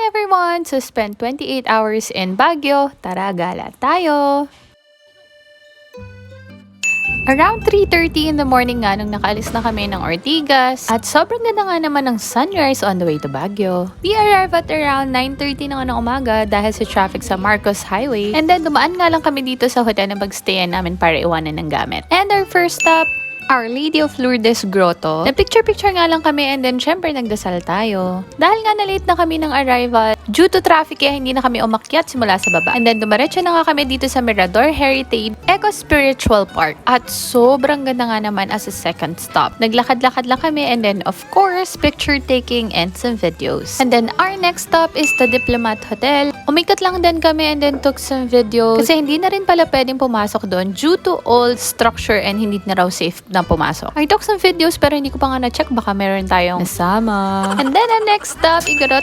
everyone! So, spend 28 hours in Baguio. Tara, gala tayo! Around 3:30 in the morning nga nung nakaalis na kami ng Ortigas at sobrang ganda nga naman ng sunrise on the way to Baguio. We arrived at around 9:30 na nga ng umaga dahil sa traffic sa Marcos Highway, and then dumaan nga lang kami dito sa hotel na pagstayan namin para iwanan ng gamit. And our first stop, Our Lady of Lourdes Grotto. Nag-picture-picture nga lang kami and then syempre nagdasal tayo. Dahil nga na-late na kami ng arrival, due to traffic kaya hindi na kami umakyat simula sa baba. And then dumiretso na nga kami dito sa Mirador Heritage Eco Spiritual Park. At sobrang ganda nga naman as a second stop. Naglakad-lakad lang kami and then of course, picture taking and some videos. And then our next stop is the Diplomat Hotel. Umikot lang din kami and then took some videos. Kasi hindi na rin pala pwedeng pumasok doon due to old structure and hindi na raw safe na pumasok. I took some videos pero hindi ko pa nga na-check, baka meron tayong nasama. And then the next stop, Igorot